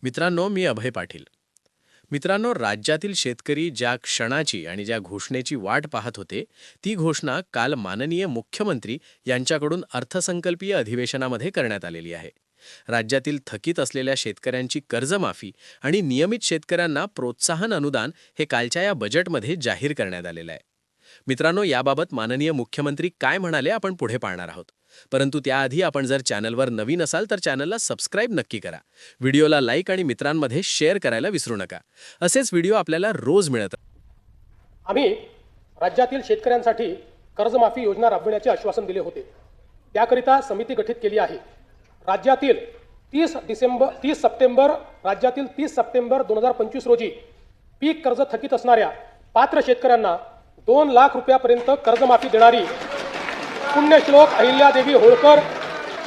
मित्रांनो, मी अभय पाटील. मित्रांनो, राज्यातील शेतकरी ज्या क्षणाची आणि ज्या घोषणेची वाट पाहत होते, ती घोषणा काल माननीय मुख्यमंत्री यांच्याकडून अर्थसंकल्पीय अधिवेशनामध्ये करण्यात आलेली आहे. राज्यातील थकीत असलेल्या शेतकऱ्यांची कर्जमाफी आणि नियमित शेतकऱ्यांना प्रोत्साहन अनुदान हे कालच्या या बजेटमध्ये जाहीर करण्यात आलेलं आहे. मित्रांनो, याबाबत माननीय मुख्यमंत्री काय म्हणाले आपण पुढे पाहणार आहोत. परंतु त्याआधी आपण जर चॅनलवर नवीन असाल तर चॅनलला सबस्क्राईब नक्की करा. व्हिडिओला लाईक आणि मित्रांमध्ये शेअर करायला विसरू नका. असेच व्हिडिओ आपल्याला रोज मिळत. आम्ही राज्यातील शेतकऱ्यांसाठी कर्जमाफी योजना राबविण्याचे आश्वासन दिले होते. त्याकरिता समिती गठीत केली आहे. राज्यातील 30 सप्टेंबर 2025 रोजी पीक कर्ज थकीत असणाऱ्या पात्र शेतकऱ्यांना 2 लाख रुपयापर्यंत कर्जमाफी देणारी पुण्यश्लोक अहिल्यादेवी होळकर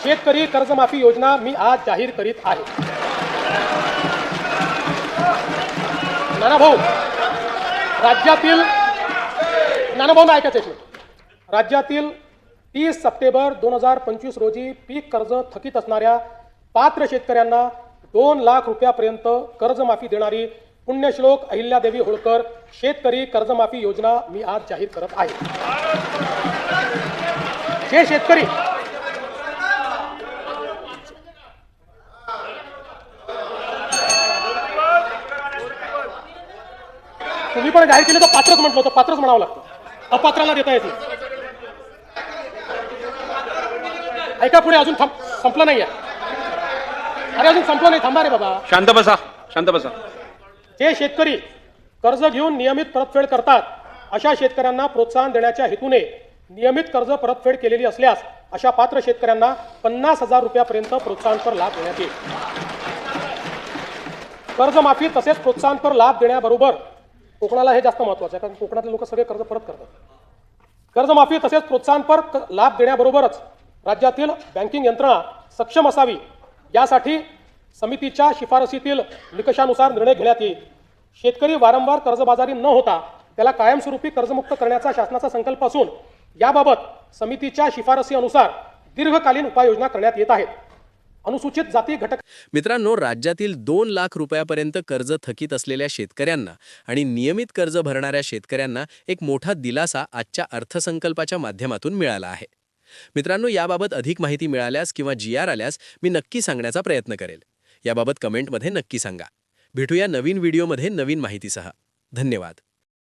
शेतकरी कर्जमाफी योजना मी आज जाहीर करीत आहे. नानाभाऊ राज्यातील 30 सप्टेंबर 2025 रोजी पीक कर्ज थकीत असणाऱ्या पात्र शेतकऱ्यांना 2 लाख रुपयापर्यंत कर्जमाफी देणारी पुण्यश्लोक अहिल्यादेवी होळकर शेतकरी कर्जमाफी योजना मी आज जाहीर करत आहे. जे शेतकरी तुम्ही पण जाहीर केलं तर पात्रच म्हटलं होतं, पात्रच म्हणावं लागतं, अपात्राला देता येत नाही. ऐका, पुढे अजून संपलं नाहीये. अरे अजून संपलं नाही, थांबा रे बाबा, शांत बसा, शांत बसा. जे शेतकरी कर्ज घेऊन नियमित परतफेड करतात अशा शेतकऱ्यांना प्रोत्साहन देण्याच्या हेतूने नियमित कर्ज परतफेड केलेली असल्यास अशा पात्र शेतकऱ्यांना 50,000 रुपयापर्यंत प्रोत्साहनपर लाभ देण्यात येईल. कर्जमाफी तसेच प्रोत्साहनपर लाभ देण्याबरोबर कोकणाला हे जास्त महत्त्वाचं आहे, कारण कोकणातले लोक सगळे कर्ज परत करतात. कर्जमाफी तसेच प्रोत्साहनपर लाभ देण्याबरोबरच राज्यातील बँकिंग यंत्रणा सक्षम असावी यासाठी समितीच्या शिफारसीतील निकषानुसार निर्णय घेण्यात येईल. शेतकरी वारंवार कर्जबाजारी न होता त्याला कायमस्वरूपी कर्जमुक्त करण्याचा शासनाचा संकल्प असून याबाबत समितीच्या शिफारसी अनुसार दीर्घकालीन उपाययोजना करण्यात येत आहेत. अनुसूचित जाती घटक. मित्रांनो, राज्यातील 2 लाख रुपयापर्यंत कर्ज थकीत असलेल्या शेतकऱ्यांना आणि नियमित कर्ज भरणाऱ्या शेतकऱ्यांना एक मोठा दिलासा आजच्या अर्थसंकल्पाच्या माध्यमातून मिळाला आहे. मित्रांनो, याबाबत अधिक माहिती मिळाल्यास किंवा GR आल्यास मी नक्की सांगण्याचा प्रयत्न करेल. याबाबत कमेंटमध्ये नक्की सांगा. भेटूया नवीन व्हिडिओमध्ये नवीन माहितीसह. धन्यवाद.